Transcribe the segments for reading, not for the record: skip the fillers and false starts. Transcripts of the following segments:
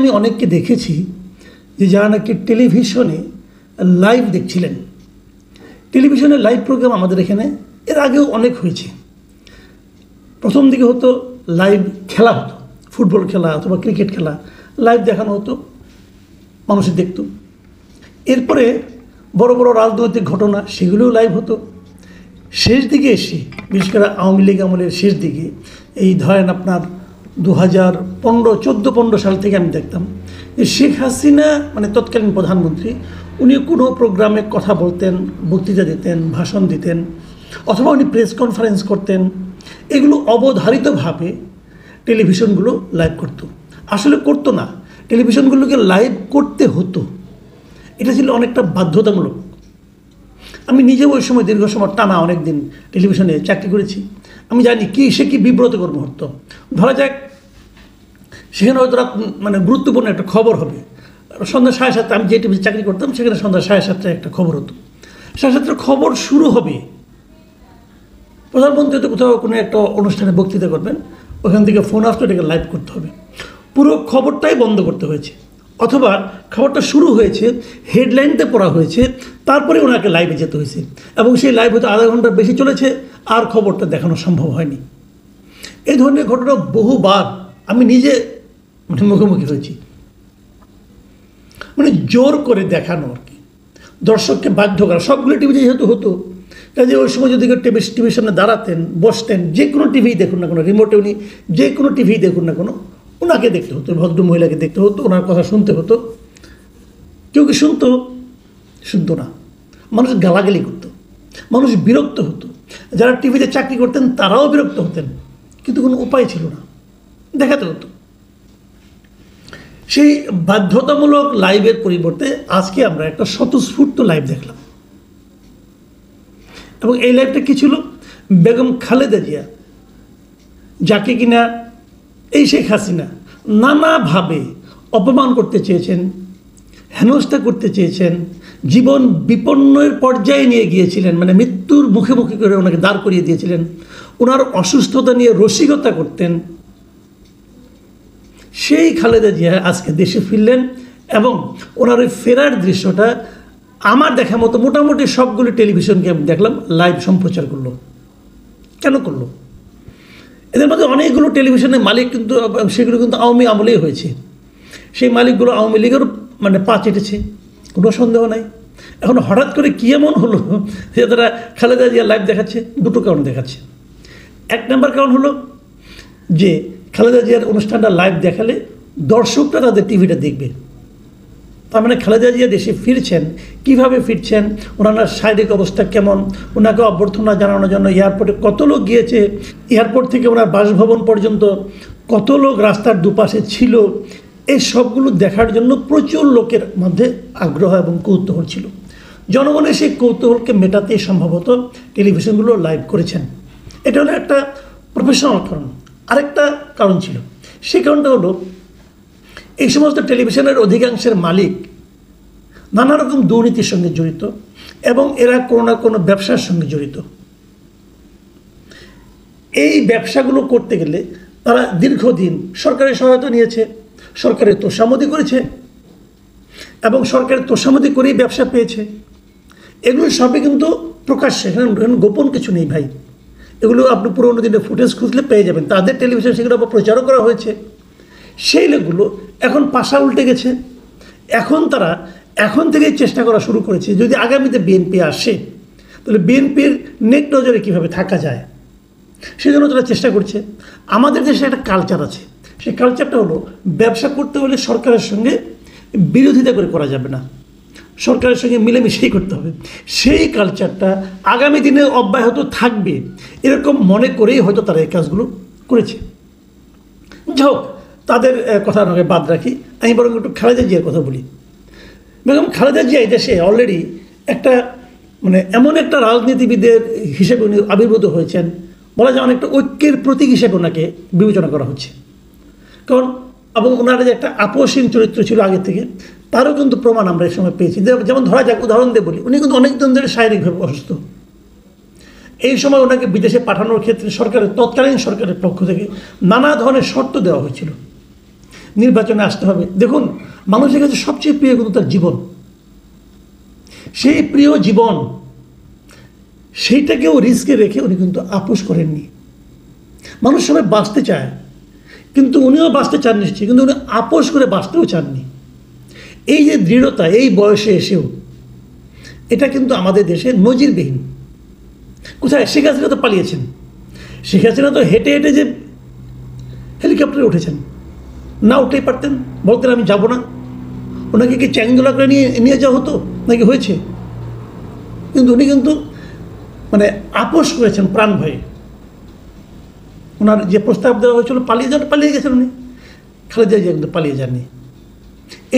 আমি অনেককে দেখেছি যে যারা নাকি টেলিভিশনে লাইভ দেখছিলেন। টেলিভিশনের লাইভ প্রোগ্রাম আমাদের এখানে এর আগেও অনেক হয়েছে। প্রথম দিকে হতো লাইভ খেলা, হতো ফুটবল খেলা অথবা ক্রিকেট খেলা লাইভ দেখানো হতো, মানুষের দেখত। এরপরে বড় বড় রাজনৈতিক ঘটনা সেগুলোও লাইভ হতো। শেষ দিকে এসে বিশেষ করে আওয়ামী লীগ আমলের শেষ দিকে এই ধরেন আপনার 2014 সাল থেকে আমি দেখতাম যে শেখ হাসিনা মানে তৎকালীন প্রধানমন্ত্রী উনি কোনো প্রোগ্রামে কথা বলতেন, বক্তৃতা দিতেন, ভাষণ দিতেন অথবা উনি প্রেস কনফারেন্স করতেন, এগুলো অবধারিতভাবে টেলিভিশনগুলো লাইভ করতো। আসলে করতো না, টেলিভিশনগুলোকে লাইভ করতে হতো। এটা ছিল অনেকটা বাধ্যতামূলক। আমি নিজেও ওই সময় দীর্ঘ সময় টানা অনেক দিন টেলিভিশনে চাকরি করেছি। আমি জানি সে কি বিব্রতকর মুহূর্ত। ধরা যাক সেখানে হয়তো মানে গুরুত্বপূর্ণ একটা খবর হবে, সন্ধ্যা 7:30, আমি যে টিভিতে চাকরি করতাম সেখানে সন্ধ্যা 7:30 একটা খবর হতো। 7:30 খবর শুরু হবে, প্রধানমন্ত্রী তো কোথাও কোনো একটা অনুষ্ঠানে বক্তৃতা করবেন, ওখান থেকে ফোন আসতো, এটাকে লাইভ করতে হবে। পুরো খবরটাই বন্ধ করতে হয়েছে, অথবা খবরটা শুরু হয়েছে, হেডলাইনতে পড়া হয়েছে, তারপরে ওনাকে লাইভে যেতে হয়েছে এবং সেই লাইভ হয়তো আধা ঘন্টার বেশি চলেছে, আর খবরটা দেখানো সম্ভব হয়নি। এই ধরনের ঘটনা বহুবার আমি নিজে মুখোমুখি হয়েছি। মানে জোর করে দেখানো আর কি, দর্শককে বাধ্য করা। সবগুলো টিভিতে যেহেতু হতো, কাজে ওই সময় যদি টিভির সামনে দাঁড়াতেন, বসতেন, যে কোনো টিভি দেখুন না কোনো, রিমোটে উনি যে কোনো টিভি দেখুন না কোনো, ওনাকে দেখতে হতো, ভদ্র মহিলাকে দেখতে হতো, ওনার কথা শুনতে হতো। কেউ কি শুনতো না, মানুষ গালাগালি করতো, মানুষ বিরক্ত হতো। যারা টিভিতে চাকরি করতেন তারাও বিরক্ত হতেন, কিন্তু কোনো উপায় ছিল না, দেখাতে হতো। সেই বাধ্যতামূলক লাইভের পরিবর্তে আজকে আমরা একটা স্বতঃস্ফূর্ত লাইভ দেখলাম। এবং এই লাইভটা কী ছিল? বেগম খালেদা জিয়া, যাকে কিনা এই শেখ হাসিনা নানাভাবে অপমান করতে চেয়েছেন, হেনস্থা করতে চেয়েছেন, জীবন বিপন্নের পর্যায়ে নিয়ে গিয়েছিলেন, মানে মৃত্যুর মুখে করে ওনাকে দাঁড় করিয়ে দিয়েছিলেন, ওনার অসুস্থতা নিয়ে রসিকতা করতেন। সেই খালেদা জিয়া আজকে দেশে ফিরলেন এবং ওনার ওই ফেরার দৃশ্যটা আমার দেখা মতো মোটামুটি সবগুলো টেলিভিশনকে আমি দেখলাম লাইভ সম্প্রচার করলো। কেন করলো? এদের মধ্যে অনেকগুলো টেলিভিশনের মালিক কিন্তু, সেগুলো কিন্তু আওয়ামী আমলেই হয়েছে। সেই মালিকগুলো আওয়ামী লীগের মানে পা চেটেছে, কোনো সন্দেহ নাই। এখন হঠাৎ করে কী এমন হলো যে তারা খালেদা জিয়া লাইভ দেখাচ্ছে? দুটো কারণ দেখাচ্ছে। এক নম্বর কারণ হলো যে খালেদা জিয়ার অনুষ্ঠানটা লাইভ দেখালে দর্শকরা তাদের টিভিটা দেখবে। তার মানে খালেদা জিয়া দেশে ফিরছেন, কিভাবে ফিরছেন, ওনার শারীরিক অবস্থা কেমন, ওনাকে অভ্যর্থনা জানানোর জন্য এয়ারপোর্টে কত লোক গিয়েছে, এয়ারপোর্ট থেকে ওনার বাসভবন পর্যন্ত কত লোক রাস্তার দুপাশে ছিল, এই সবগুলো দেখার জন্য প্রচুর লোকের মধ্যে আগ্রহ এবং কৌতূহল ছিল। জনগণের সেই কৌতূহলকে মেটাতেই সম্ভবত টেলিভিশনগুলো লাইভ করেছেন। এটা হলো একটা প্রফেশনাল কারণ। আরেকটা কারণ ছিল, সেই কারণটা হলো এই সমস্ত টেলিভিশনের অধিকাংশের মালিক নানা রকম দুর্নীতির সঙ্গে জড়িত এবং এরা কোনো না কোনো ব্যবসার সঙ্গে জড়িত। এই ব্যবসাগুলো করতে গেলে তারা দীর্ঘদিন সরকারের সহায়তা নিয়েছে, সরকারের তোষামোদি করেছে এবং সরকারের তোষামোদি করেই ব্যবসা পেয়েছে। এগুলো সবই কিন্তু প্রকাশ্যে, এখানে গোপন কিছু নেই ভাই। এগুলো আপনি পুরোনো দিনের ফুটেজ খুঁজলে পেয়ে যাবেন, তাদের টেলিভিশন সেগুলো আবার প্রচারও করা হয়েছে। সেই লোকগুলো এখন পাশা উল্টে গেছে। এখন থেকেই চেষ্টা করা শুরু করেছে, যদি আগামীতে বিএনপি আসে তাহলে বিএনপির নেক নজরে কীভাবে থাকা যায়, সেজন্য তারা চেষ্টা করছে। আমাদের দেশে একটা কালচার আছে, সেই কালচারটা হলো ব্যবসা করতে হলে সরকারের সঙ্গে বিরোধিতা করে করা যাবে না, সরকারের সঙ্গে মিলেমিশেই করতে হবে। সেই কালচারটা আগামী দিনে অব্যাহত থাকবে এরকম মনে করেই হয়তো তারা এই কাজগুলো করেছে। যাই হোক, তাদের কথা নয় বাদ রাখি, আমি বরং একটু খালেদা জিয়ার কথা বলি। বেগম খালেদা জিয়া এই দেশে অলরেডি একটা মানে এমন একটা রাজনীতিবিদের হিসেবে উনি আবির্ভূত হয়েছেন, বলা যায় অনেকটা ঐক্যের প্রতীক হিসেবে ওনাকে বিবেচনা করা হচ্ছে। কারণ এবং ওনার যে একটা আপোষহীন চরিত্র ছিল আগে থেকে, তারও কিন্তু প্রমাণ আমরা এই সময় পেয়েছি। যেমন ধরা যাক, উদাহরণ দিয়ে বলি, উনি কিন্তু অনেক দিন ধরে শারীরিকভাবে অসুস্থ। এই সময় ওনাকে বিদেশে পাঠানোর ক্ষেত্রে তৎকালীন সরকারের পক্ষ থেকে নানা ধরনের শর্ত দেওয়া হয়েছিল। নির্বাচনে আসতে হবে। দেখুন, মানুষের কাছে সবচেয়ে প্রিয় কিন্তু তার জীবন, সেই প্রিয় জীবন সেইটাকেও রিস্কে রেখে উনি কিন্তু আপোষ করেননি। মানুষ সবাই বাঁচতে চায়, কিন্তু উনিও বাঁচতে চান নিশ্চয়ই, কিন্তু উনি আপোষ করে বাঁচতেও চাননি। এই যে দৃঢ়তা এই বয়সে এসেও, এটা কিন্তু আমাদের দেশে নজিরবিহীন। কোথায় শেখ হাসিনা তো পালিয়েছেন, শেখ হাসিনা তো হেঁটে হেঁটে যে হেলিকপ্টারে উঠেছেন, না উঠতেই পারতেন, বলতেন আমি যাব না। ওনাকে কি চ্যাংদোলা করে নিয়ে যাওয়া হতো নাকি হয়েছে? কিন্তু উনি কিন্তু মানে আপোষ করেছেন প্রাণ ভয়ে। ওনার যে প্রস্তাব দেওয়া হয়েছিল পালিয়ে গেছেন উনি। খালেদা জিয়া কিন্তু পালিয়ে যাননি।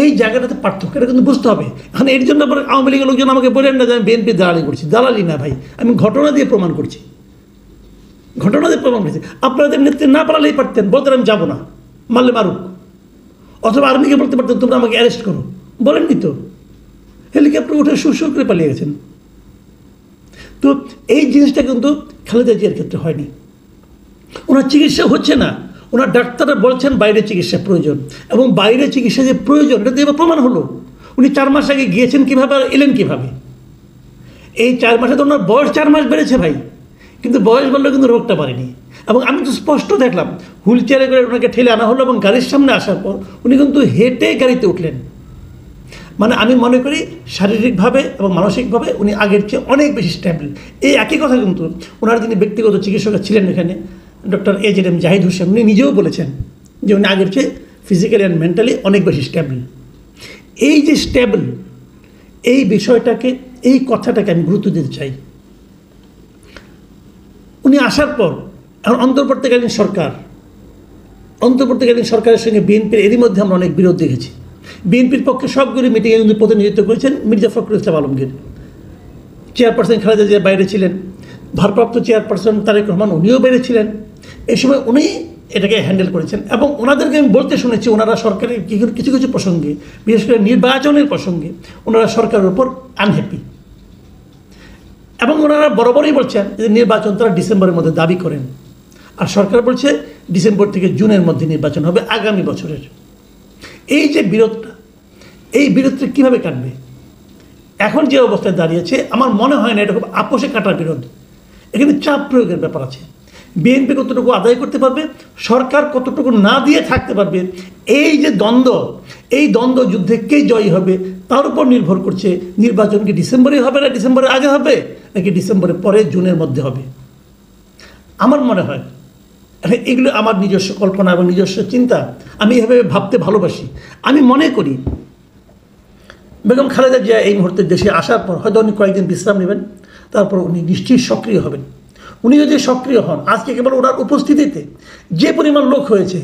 এই জায়গাটাতে পার্থক্য, এটা কিন্তু বুঝতে হবে। এখন এর জন্য আবার আওয়ামী লীগের লোকজন আমাকে বলেন না যে আমি বিএনপি দালালি করছি। দালালি না ভাই, আমি ঘটনা দিয়ে প্রমাণ করছি, ঘটনা দিয়ে প্রমাণ করছি। আপনাদের নেতৃত্বে না পালালেই পারতেন, বলতেন আমি যাবো না, মারলে মারুক। অথবা আর্মিকে বলতে পারতেন তোমরা আমাকে অ্যারেস্ট করো, বলেননি তো। হেলিকপ্টার উঠে সুর করে পালিয়ে গেছেন। তো এই জিনিসটা কিন্তু খালেদা জিয়ার ক্ষেত্রে হয়নি। ওনার চিকিৎসা হচ্ছে না, ওনার ডাক্তাররা বলছেন বাইরে চিকিৎসা প্রয়োজন, এবং বাইরে চিকিৎসা যে প্রয়োজন এটা দিয়ে প্রমাণ হলো। উনি 4 মাস আগে গিয়েছেন কীভাবে আর এলেন কীভাবে? এই 4 মাসে তো ওনার বয়স 4 মাস বেড়েছে ভাই, কিন্তু বয়স বললেও কিন্তু রোগটা বাড়েনি। এবং আমি তো স্পষ্ট দেখলাম হুইল চেয়ারে করে ওনাকে ঠেলে আনা হলো, এবং গাড়ির সামনে আসার পর উনি কিন্তু হেঁটে গাড়িতে উঠলেন। মানে আমি মনে করি শারীরিকভাবে এবং মানসিকভাবে উনি আগের চেয়ে অনেক বেশি স্ট্যাবল। এই একই কথা কিন্তু ওনার যিনি ব্যক্তিগত চিকিৎসক ছিলেন এখানে, ডক্টর AJM জাহিদ হোসেন, উনি নিজেও বলেছেন যে উনি আগের চেয়ে ফিজিক্যালি অ্যান্ড মেন্টালি অনেক বেশি স্ট্যাবল। এই যে স্ট্যাবল, এই বিষয়টাকে, এই কথাটাকে আমি গুরুত্ব দিতে চাই। উনি আসার পর এখন অন্তর্বর্তীকালীন সরকারের সঙ্গে বিএনপির এরই মধ্যে আমরা অনেক বিরোধ দেখেছি। বিএনপির পক্ষে সবগুলি মিটিংয়ে কিন্তু প্রতিনিধিত্ব করেছেন মির্জা ফখরুল ইসলাম আলমগীর। চেয়ারপারসন খালেদা জিয়া বাইরে ছিলেন, ভারপ্রাপ্ত চেয়ারপারসন তারেক রহমান উনিও বাইরে ছিলেন। এই সময় উনি এটাকে হ্যান্ডেল করেছেন, এবং ওনাদেরকে আমি বলতে শুনেছি ওনারা সরকারের কিছু কিছু প্রসঙ্গে, বিশেষ করে নির্বাচনের প্রসঙ্গে ওনারা সরকারের উপর আনহ্যাপি, এবং ওনারা বরাবরই বলছেন যে নির্বাচন তারা ডিসেম্বরের মধ্যে দাবি করেন, আর সরকার বলছে ডিসেম্বর থেকে জুনের মধ্যে নির্বাচন হবে আগামী বছরের। এই যে বিরোধটা, এই বিরোধটা কীভাবে কাটবে? এখন যে অবস্থায় দাঁড়িয়েছে আমার মনে হয় না এটা খুব আপোষে কাটার বিরোধ। এখানে চাপ প্রয়োগের ব্যাপার আছে। বিএনপি কতটুকু আদায় করতে পারবে, সরকার কতটুকু না দিয়ে থাকতে পারবে, এই যে দ্বন্দ্ব, এই দ্বন্দ্ব যুদ্ধে কে জয়ী হবে তার উপর নির্ভর করছে নির্বাচন কি ডিসেম্বরে হবে না ডিসেম্বরের আগে হবে, নাকি ডিসেম্বরের পরে জুনের মধ্যে হবে। আমার মনে হয় এগুলো আমার নিজস্ব কল্পনা এবং নিজস্ব চিন্তা, আমি এভাবে ভাবতে ভালোবাসি। আমি মনে করি বেগম খালেদা জিয়া এই মুহূর্তে দেশে আসার পর হয়তো উনি কয়েকদিন বিশ্রাম নেবেন, তারপর উনি নিশ্চয়ই সক্রিয় হবেন। উনি যদি সক্রিয় হন, আজকে কেবল ওনার উপস্থিতিতে যে পরিমাণ লোক হয়েছে,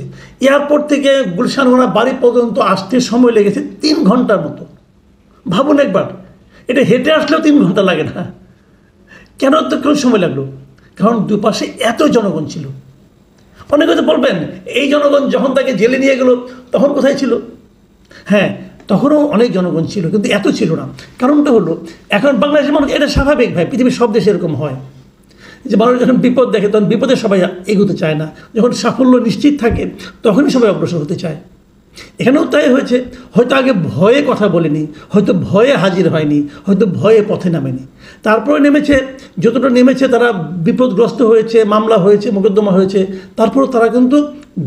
এয়ারপোর্ট থেকে গুলশান ওনার বাড়ি পর্যন্ত আসতে সময় লেগেছে 3 ঘন্টার মতো। ভাবুন একবার, এটা হেঁটে আসলেও 3 ঘন্টা লাগে না। কেন এতক্ষণ সময় লাগলো? কারণ দুপাশে এত জনগণ ছিল। অনেকে তো বলবেন এই জনগণ যখন তাকে জেলে নিয়ে গেল তখন কোথায় ছিল? হ্যাঁ, তখনও অনেক জনগণ ছিল, কিন্তু এত ছিল না। কারণটা হলো এখন বাংলাদেশের মানুষ, এটা স্বাভাবিক ভাই, পৃথিবীর সব দেশে এরকম হয় যে মানুষ যখন বিপদ দেখে তখন বিপদে সবাই এগোতে চায় না, যখন সাফল্য নিশ্চিত থাকে তখনই সবাই অগ্রসর হতে চায়। এখানেও তাই হয়েছে। হয়তো আগে ভয়ে কথা বলেনি, হয়তো ভয়ে হাজির হয়নি, হয়তো ভয়ে পথে নামেনি, তারপরে নেমেছে। যতটা নেমেছে তারা বিপদগ্রস্ত হয়েছে, মামলা হয়েছে, মোকদ্দমা হয়েছে, তারপরও তারা কিন্তু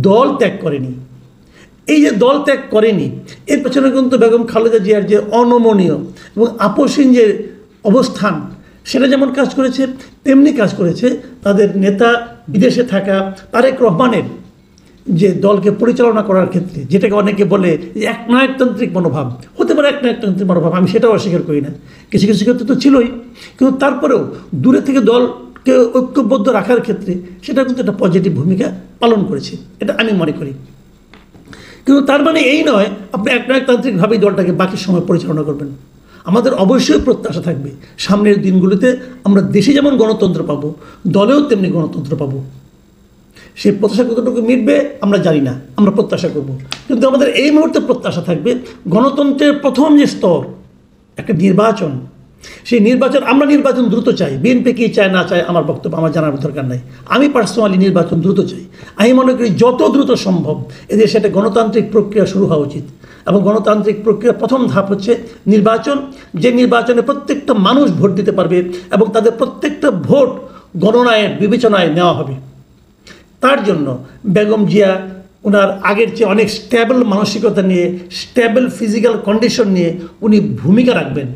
দল ত্যাগ করেনি। এই যে দল ত্যাগ করেনি, এর পেছনে কিন্তু বেগম খালেদা জিয়ার যে অনমনীয় এবং আপোষহীন যে অবস্থান, সেটা যেমন কাজ করেছে, তেমনি কাজ করেছে তাদের নেতা বিদেশে থাকা তারেক রহমানের যে দলকে পরিচালনা করার ক্ষেত্রে, যেটাকে অনেকে বলে যে একনায়কতান্ত্রিক মনোভাব। হতে পারে একনায়কতান্ত্রিক মনোভাব, আমি সেটাও অস্বীকার করি না, কিছু কিছু ক্ষেত্রে তো ছিলই, কিন্তু তারপরেও দূরে থেকে দলকে ঐক্যবদ্ধ রাখার ক্ষেত্রে সেটা কিন্তু একটা পজিটিভ ভূমিকা পালন করেছে, এটা আমি মনে করি। কিন্তু তার মানে এই নয় আপনি একনায়কতান্ত্রিকভাবেই দলটাকে বাকি সময় পরিচালনা করবেন। আমাদের অবশ্যই প্রত্যাশা থাকবে সামনের দিনগুলিতে আমরা দেশে যেমন গণতন্ত্র পাবো, দলেও তেমনি গণতন্ত্র পাবো। সেই প্রত্যাশা কতটুকু মিটবে আমরা জানি না, আমরা প্রত্যাশা করব। কিন্তু আমাদের এই মুহূর্তে প্রত্যাশা থাকবে গণতন্ত্রের প্রথম যে স্তর, একটা নির্বাচন, সেই নির্বাচন, আমরা নির্বাচন দ্রুত চাই, বিএনপি কি চায় না চায় আমার বক্তব্য আমার জানার দরকার নাই। আমি পার্সোনালি নির্বাচন দ্রুত চাই। আমি মনে করি যত দ্রুত সম্ভব এদের সেটা গণতান্ত্রিক প্রক্রিয়া শুরু হওয়া উচিত। এবং গণতান্ত্রিক প্রক্রিয়ার প্রথম ধাপ হচ্ছে নির্বাচন, যে নির্বাচনে প্রত্যেকটা মানুষ ভোট দিতে পারবে এবং তাদের প্রত্যেকটা ভোট গণনায় বিবেচনায় নেওয়া হবে। তার জন্য বেগম জিয়া ওনার আগের চেয়ে অনেক স্টেবল মানসিকতা নিয়ে, স্টেবল ফিজিক্যাল কন্ডিশন নিয়ে উনি ভূমিকা রাখবেন,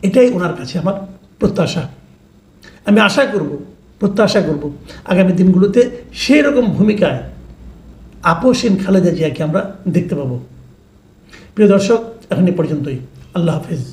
এটাই ওনার কাছে আমার প্রত্যাশা। আমি প্রত্যাশা করব আগামী দিনগুলোতে সেই রকম ভূমিকায় আপসহীন খালেদা জিয়াকে আমরা দেখতে পাবো। প্রিয় দর্শক, এখন এ পর্যন্তই। আল্লাহ হাফেজ।